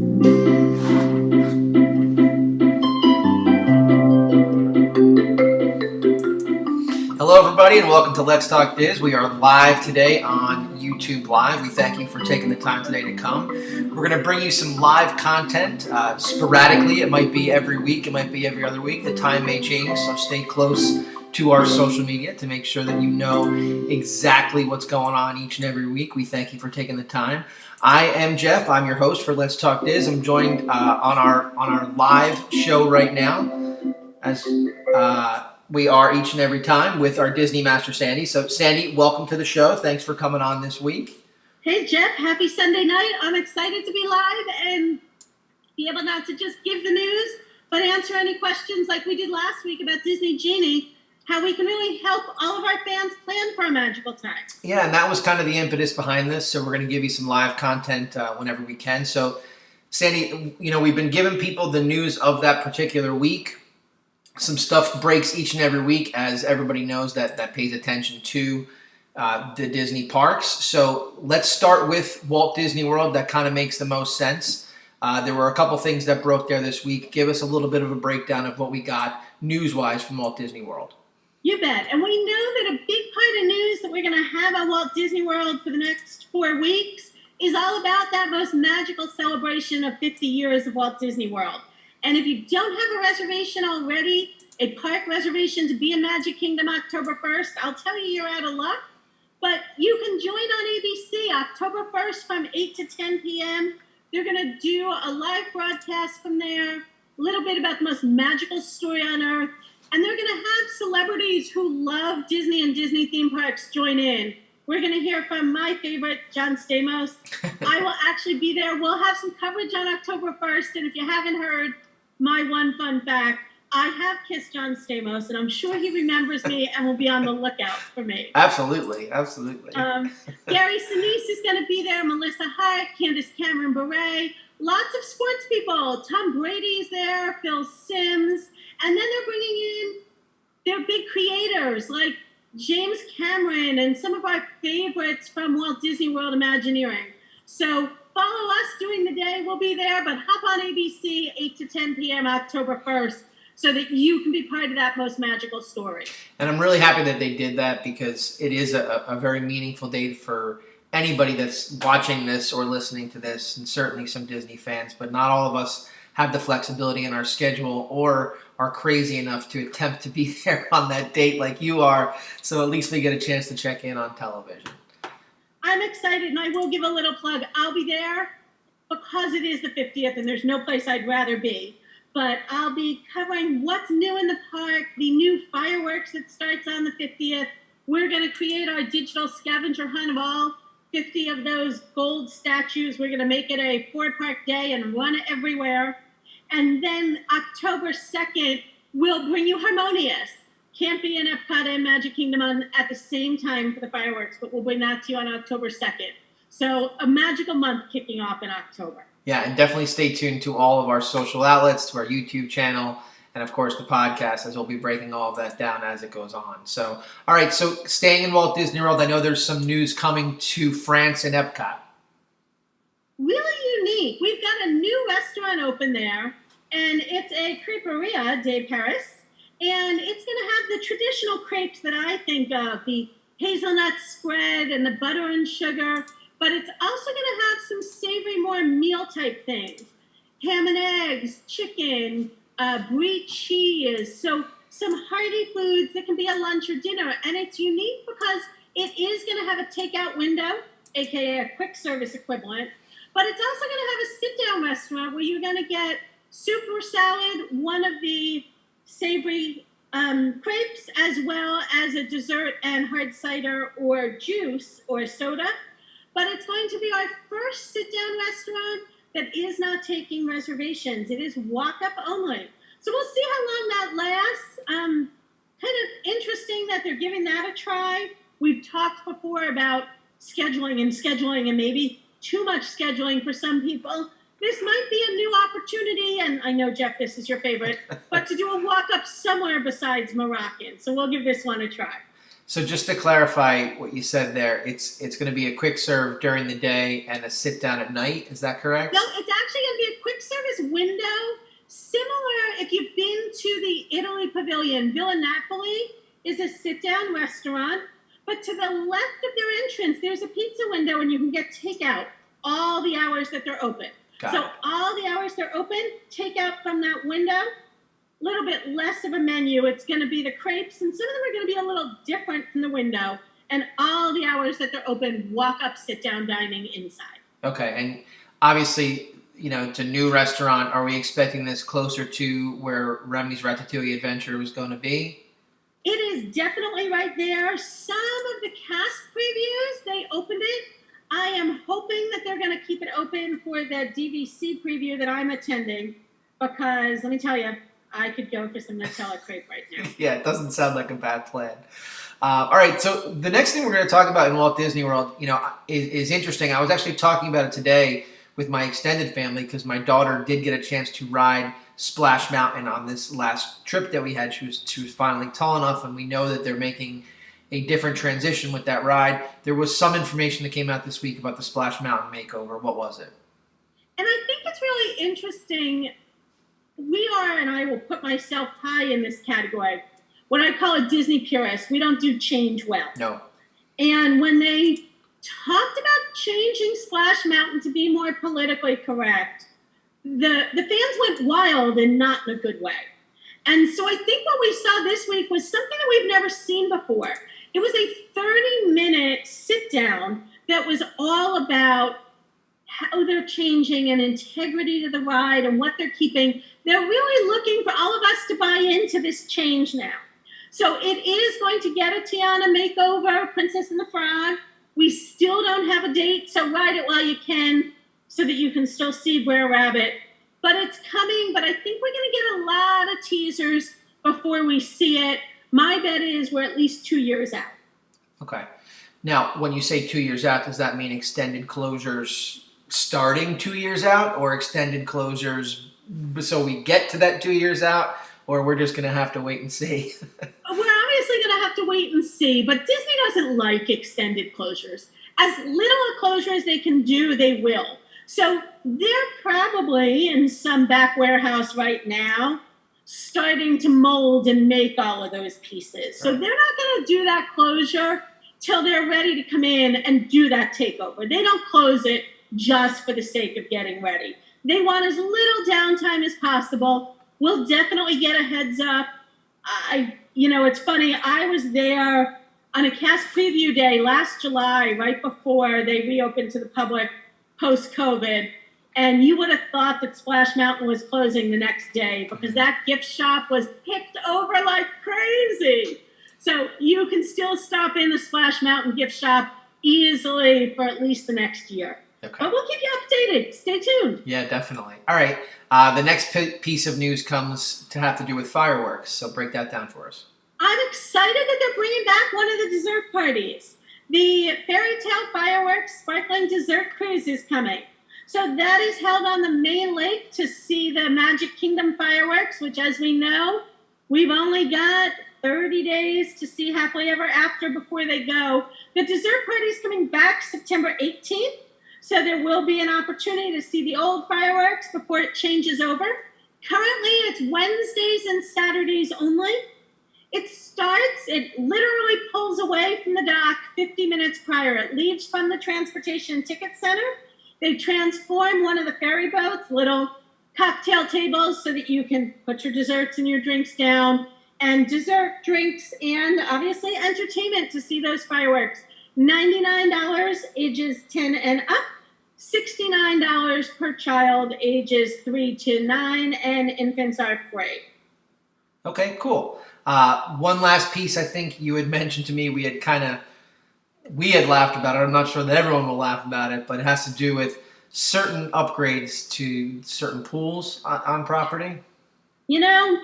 Hello everybody and welcome to Let's Talk Diz. We are live today on YouTube Live. We thank you for taking the time today to come. We're going to bring you some live content sporadically. It might be every week, it might be every other week. The time may change, so stay close to our social media to make sure that you know exactly what's going on each and every week. We thank you for taking the time. I am Jeff. I'm your host for Let's Talk Diz. I'm joined on our live show right now as we are each and every time with our Disney Master Sandy. So Sandy, welcome to the show. Thanks for coming on this week. Hey Jeff, happy Sunday night. I'm excited to be live and be able not to just give the news, but answer any questions like we did last week about Disney Genie, how we can really help all of our fans plan for a magical time. Yeah, and that was kind of the impetus behind this. So we're going to give you some live content whenever we can. So Sandy, you know, we've been giving people the news of that particular week. Some stuff breaks each and every week, as everybody knows that pays attention to the Disney parks. So let's start with Walt Disney World. That kind of makes the most sense. There were a couple things that broke there this week. Give us a little bit of a breakdown of what we got news-wise from Walt Disney World. You bet. And we know that a big part of news that we're going to have on Walt Disney World for the next 4 weeks is all about that most magical celebration of 50 years of Walt Disney World. And if you don't have a reservation already, a park reservation to be in Magic Kingdom October 1st, I'll tell you you're out of luck. But you can join on ABC October 1st from 8 to 10 p.m. They're going to do a live broadcast from there, a little bit about the most magical story on Earth. And they're going to have celebrities who love Disney and Disney theme parks join in. We're going to hear from my favorite, John Stamos. I will actually be there. We'll have some coverage on October 1st. And if you haven't heard, my one fun fact, I have kissed John Stamos, and I'm sure he remembers me and will be on the lookout for me. Absolutely, absolutely. Gary Sinise is going to be there, Melissa Hart, Candace Cameron Bure, lots of sports people. Tom Brady's there, Phil Simms, and then they're bringing in their big creators like James Cameron and some of our favorites from Walt Disney World Imagineering. So follow us during the day. We'll be there, but hop on ABC 8 to 10 p.m. October 1st so that you can be part of that most magical story. And I'm really happy that they did that because it is a very meaningful date for anybody that's watching this or listening to this, and certainly some Disney fans, but not all of us have the flexibility in our schedule or are crazy enough to attempt to be there on that date like you are, so at least we get a chance to check in on television. I'm excited, and I will give a little plug. I'll be there because it is the 50th, and there's no place I'd rather be. But I'll be covering what's new in the park, the new fireworks that starts on the 50th. We're going to create our digital scavenger hunt of all 50 of those gold statues. We're going to make it a 4-park day and run it everywhere. And then October 2nd, we'll bring you Harmonious. Can't be in Epcot and Magic Kingdom at the same time for the fireworks, but we'll bring that to you on October 2nd. So a magical month kicking off in October. Yeah, and definitely stay tuned to all of our social outlets, to our YouTube channel, and of course the podcast, as we'll be breaking all of that down as it goes on. So, all right, so staying in Walt Disney World, I know there's some news coming to France and Epcot. Really unique. We've got a new restaurant open there, and it's a Crêperie de Paris. And it's going to have the traditional crepes that I think of, the hazelnut spread and the butter and sugar. But it's also going to have some savory, more meal-type things. Ham and eggs, chicken, brie cheese. So some hearty foods that can be a lunch or dinner. And it's unique because it is going to have a takeout window, a.k.a. a quick service equivalent. But it's also going to have a sit-down restaurant where you're going to get soup or salad, one of the savory crepes, as well as a dessert and hard cider or juice or soda. But it's going to be our first sit-down restaurant that is not taking reservations. It is walk-up only. So we'll see how long that lasts. Kind of interesting that they're giving that a try. We've talked before about scheduling and maybe too much scheduling for some people. This might be a new opportunity, and I know, Jeff, this is your favorite, but to do a walk-up somewhere besides Moroccan. So we'll give this one a try. So just to clarify what you said there, it's going to be a quick serve during the day and a sit down at night. Is that correct? No, it's actually going to be a service window, similar, if you've been to the Italy Pavilion, Villa Napoli is a sit-down restaurant, but to the left of their entrance, there's a pizza window and you can get takeout all the hours that they're open. So all the hours they're open, takeout from that window, a little bit less of a menu. It's going to be the crepes, and some of them are going to be a little different from the window. And all the hours that they're open, walk up, sit down dining inside. Okay, and obviously, you know, it's a new restaurant. Are we expecting this closer to where Remy's Ratatouille Adventure was going to be? It is definitely right there. Some of the cast previews, they opened it. I am hoping that they're going to keep it open for the DVC preview that I'm attending, because let me tell you, I could go for some Nutella crepe right now. Yeah, it doesn't sound like a bad plan. All right, so the next thing we're going to talk about in Walt Disney World, you know, is interesting. I was actually talking about it today with my extended family because my daughter did get a chance to ride Splash Mountain on this last trip that we had. She was finally tall enough, and we know that they're making a different transition with that ride. There was some information that came out this week about the Splash Mountain makeover. What was it? And I think it's really interesting. We are, and I will put myself high in this category, what I call a Disney purist. We don't do change well. No. And when they talked about changing Splash Mountain to be more politically correct, the fans went wild and not in a good way. And so I think what we saw this week was something that we've never seen before. It was a 30-minute sit-down that was all about how they're changing and integrity to the ride and what they're keeping. They're really looking for all of us to buy into this change now. So it is going to get a Tiana makeover, Princess and the Frog. We still don't have a date, so ride it while you can so that you can still see Brer Rabbit. But it's coming, but I think we're going to get a lot of teasers before we see it. My bet is we're at least 2 years out. Okay. Now, when you say 2 years out, does that mean extended closures starting 2 years out, or extended closures so we get to that 2 years out, or we're just going to have to wait and see? We're obviously going to have to wait and see, but Disney doesn't like extended closures. As little a closure as they can do, they will. So they're probably in some back warehouse right now starting to mold and make all of those pieces. So they're not going to do that closure till they're ready to come in and do that takeover. They don't close it just for the sake of getting ready. They want as little downtime as possible. We'll definitely get a heads up. It's funny. I was there on a cast preview day last July, right before they reopened to the public post-COVID, and you would have thought that Splash Mountain was closing the next day because that gift shop was picked over like crazy. So you can still stop in the Splash Mountain gift shop easily for at least the next year. Okay. But we'll keep you updated. Stay tuned. Yeah, definitely. All right. The next piece of news comes to have to do with fireworks, so break that down for us. I'm excited that they're bringing back one of the dessert parties. The Fairy Tale Fireworks Sparkling Dessert Cruise is coming. So that is held on the main lake to see the Magic Kingdom fireworks, which, as we know, we've only got 30 days to see Happily Ever After before they go. The dessert party is coming back September 18th, so there will be an opportunity to see the old fireworks before it changes over. Currently, it's Wednesdays and Saturdays only. It literally pulls away from the dock 50 minutes prior. It leaves from the Transportation Ticket Center. They transform one of the ferry boats, little cocktail tables, so that you can put your desserts and your drinks down, and dessert, drinks, and obviously entertainment to see those fireworks. $99 ages 10 and up, $69 per child ages 3 to 9, and infants are free. Okay, cool. One last piece I think you had mentioned to me, we had laughed about it. I'm not sure that everyone will laugh about it, but it has to do with certain upgrades to certain pools on property. You know,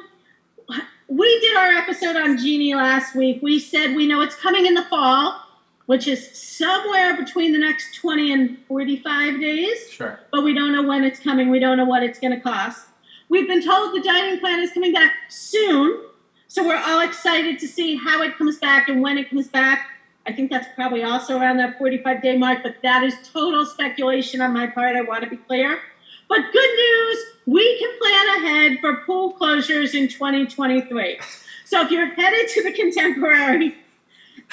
we did our episode on Genie last week. We said we know it's coming in the fall, which is somewhere between the next 20 and 45 days. Sure. But we don't know when it's coming. We don't know what it's going to cost. We've been told the dining plan is coming back soon. So we're all excited to see how it comes back and when it comes back. I think that's probably also around that 45-day mark, but that is total speculation on my part. I want to be clear. But good news, we can plan ahead for pool closures in 2023. So if you're headed to the Contemporary,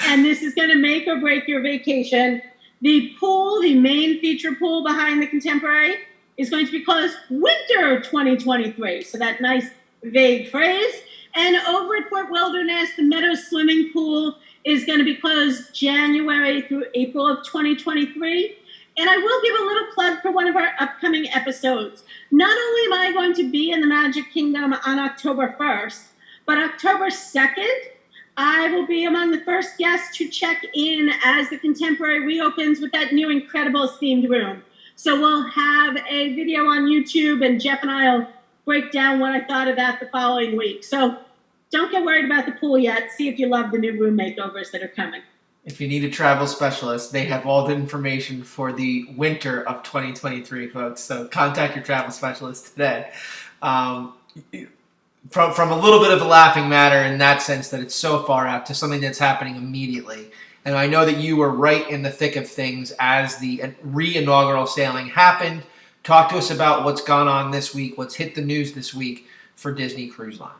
and this is going to make or break your vacation, the pool, the main feature pool behind the Contemporary, is going to be closed winter 2023. So that nice vague phrase. And over at Fort Wilderness, the Meadows swimming pool is going to be closed January through April of 2023. And I will give a little plug for one of our upcoming episodes. Not only am I going to be in the Magic Kingdom on October 1st, but October 2nd, I will be among the first guests to check in as the Contemporary reopens with that new Incredibles themed room. So we'll have a video on YouTube, and Jeff and I will break down what I thought of that the following week. So don't get worried about the pool yet. See if you love the new room makeovers that are coming. If you need a travel specialist, they have all the information for the winter of 2023, folks. So contact your travel specialist today. From a little bit of a laughing matter in that sense that it's so far out to something that's happening immediately. And I know that you were right in the thick of things as the re-inaugural sailing happened. Talk to us about what's gone on this week, what's hit the news this week for Disney Cruise Line.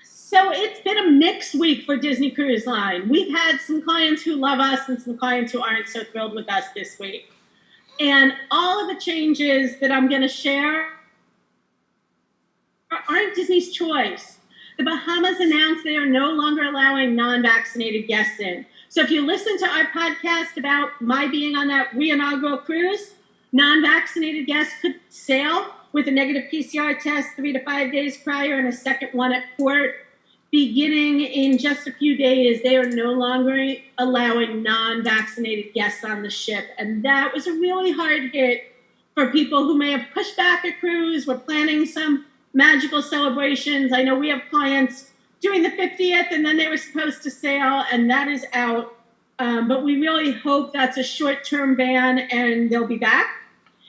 So it's been a mixed week for Disney Cruise Line. We've had some clients who love us and some clients who aren't so thrilled with us this week. And all of the changes that I'm going to share aren't Disney's choice. The Bahamas announced they are no longer allowing non-vaccinated guests in. So if you listen to our podcast about my being on that re-inaugural cruise, non-vaccinated guests could sail with a negative PCR test 3 to 5 days prior and a second one at port. Beginning in just a few days, they are no longer allowing non-vaccinated guests on the ship. And that was a really hard hit for people who may have pushed back a cruise, were planning some magical celebrations. I know we have clients doing the 50th, and then they were supposed to sail, and that is out. But we really hope that's a short-term ban, and they'll be back.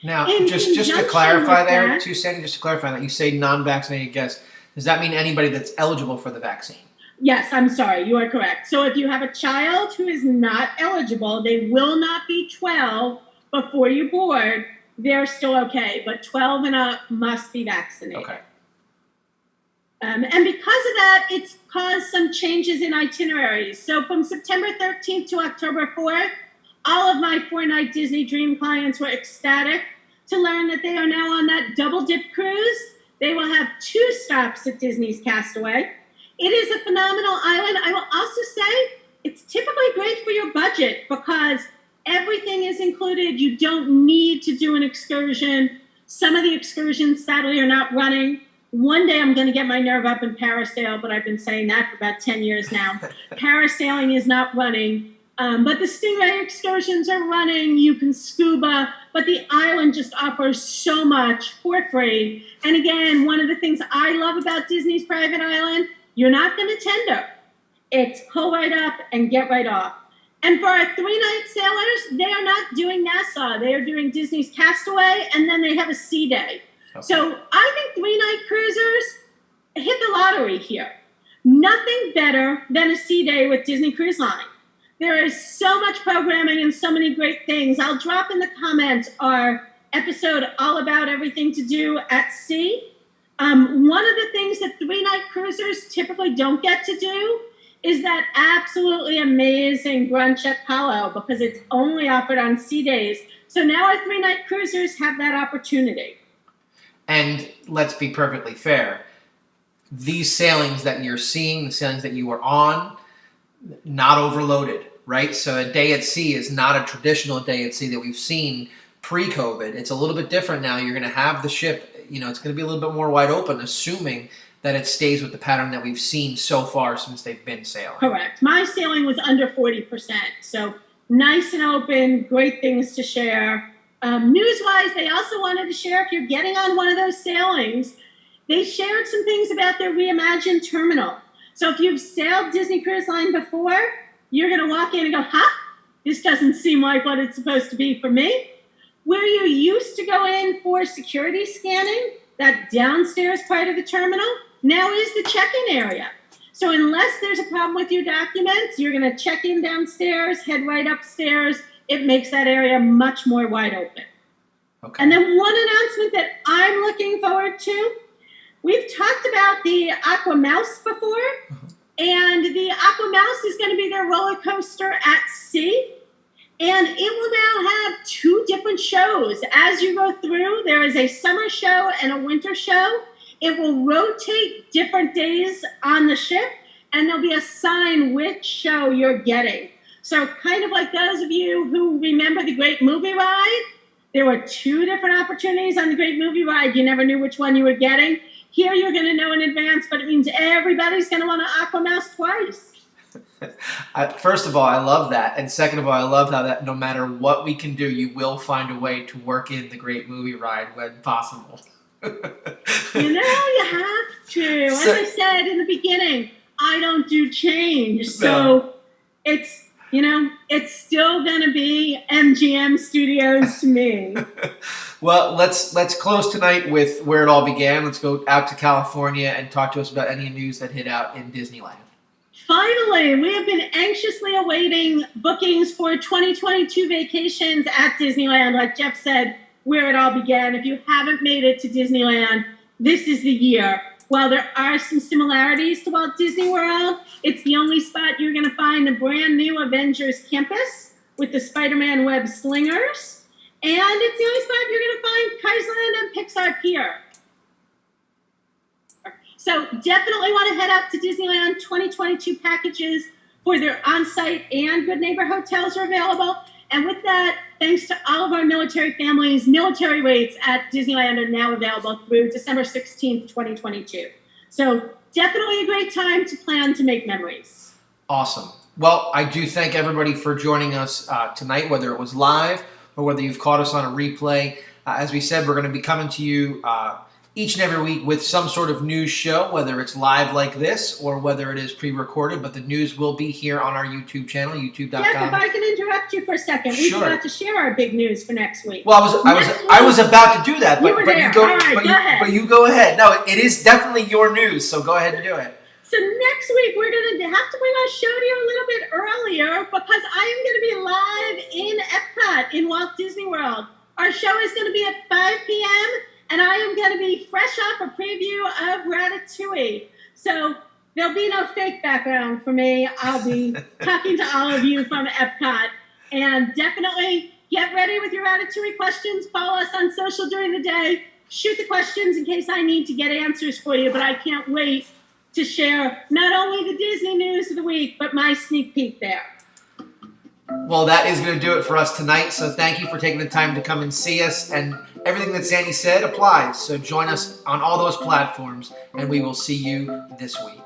Now, just to clarify there, 2 seconds, just to clarify that, you say non-vaccinated guests. Does that mean anybody that's eligible for the vaccine? Yes, I'm sorry. You are correct. So if you have a child who is not eligible, they will not be 12 before you board. They're still okay. But 12 and up must be vaccinated. Okay. And because of that, it's caused some changes in itineraries. So from September 13th to October 4th, all of my 4-night Disney Dream clients were ecstatic to learn that they are now on that double dip cruise. They will have 2 stops at Disney's Castaway. It is a phenomenal island. I will also say it's typically great for your budget because everything is included. You don't need to do an excursion. Some of the excursions, sadly, are not running. One day I'm going to get my nerve up and parasail, but I've been saying that for about 10 years now. Parasailing is not running. But the Stingray excursions are running. You can scuba, but the island just offers so much for free. And again, one of the things I love about Disney's private island, you're not going to tender. It's pull right up and get right off. And for our 3-night sailors, they are not doing Nassau. They are doing Disney's Castaway, and then they have a sea day. Okay. So I think 3-night cruisers hit the lottery here. Nothing better than a sea day with Disney Cruise Line. There is so much programming and so many great things. I'll drop in the comments our episode all about everything to do at sea. One of the things that 3-night cruisers typically don't get to do is that absolutely amazing brunch at Palo because it's only offered on sea days. So now our 3-night cruisers have that opportunity. And let's be perfectly fair. These sailings that you're seeing, the sailings that you were on, not overloaded, right? So a day at sea is not a traditional day at sea that we've seen pre-COVID. It's a little bit different now. You're going to have the ship, it's going to be a little bit more wide open, assuming that it stays with the pattern that we've seen so far since they've been sailing. Correct. My sailing was under 40%. So nice and open, great things to share. News-wise, they also wanted to share if you're getting on one of those sailings, they shared some things about their reimagined terminal. So if you've sailed Disney Cruise Line before, you're going to walk in and go, this doesn't seem like what it's supposed to be for me. Where you used to go in for security scanning, that downstairs part of the terminal, now is the check-in area. So unless there's a problem with your documents, you're going to check in downstairs, head right upstairs. It makes that area much more wide open. Okay. And then one announcement that I'm looking forward to. We've talked about the Aqua Mouse before, and the Aqua Mouse is going to be their roller coaster at sea. And it will now have 2 different shows. As you go through, there is a summer show and a winter show. It will rotate different days on the ship, and there'll be a sign which show you're getting. So kind of like those of you who remember the Great Movie Ride, there were 2 different opportunities on the Great Movie Ride. You never knew which one you were getting. Here you're going to know in advance, but it means everybody's going to want to Aqua Mouse twice. First of all, I love that. And second of all, I love how that no matter what we can do, you will find a way to work in the Great Movie Ride when possible. You have to. As I said in the beginning, I don't do change. So it's, it's still going to be MGM Studios to me. Well, let's close tonight with where it all began. Let's go out to California and talk to us about any news that hit out in Disneyland. Finally, we have been anxiously awaiting bookings for 2022 vacations at Disneyland. Like Jeff said, where it all began. If you haven't made it to Disneyland, this is the year. While there are some similarities to Walt Disney World, it's the only spot you're going to find the brand new Avengers campus with the Spider-Man web slingers. And it's the only spot you're going to find Kaiserland and Pixar Pier. So definitely want to head out to Disneyland. 2022 packages for their on-site and Good Neighbor hotels are available. And with that, thanks to all of our military families, military rates at Disneyland are now available through December 16th, 2022. So definitely a great time to plan to make memories. Awesome. Well, I do thank everybody for joining us tonight, whether it was live or whether you've caught us on a replay. As we said, we're going to be coming to you each and every week with some sort of news show, whether it's live like this or whether it is pre-recorded, but the news will be here on our YouTube channel, youtube.com. Jeff, if I can interrupt you for a second, we forgot to share our big news for next week. Well, I was about to do that, but you go ahead. No, it is definitely your news, so go ahead and do it. So next week we're going to have to bring our show to you a little bit earlier because I am going to be live in Epcot in Walt Disney World. Our show is going to be at 5 p.m. and I am going to be fresh off a preview of Ratatouille. So there'll be no fake background for me. I'll be talking to all of you from Epcot. And definitely get ready with your Ratatouille questions. Follow us on social during the day. Shoot the questions in case I need to get answers for you. But I can't wait to share not only the Disney news of the week, but my sneak peek there. Well, that is going to do it for us tonight. So thank you for taking the time to come and see us. And everything that Sandy said applies. So join us on all those platforms, and we will see you this week.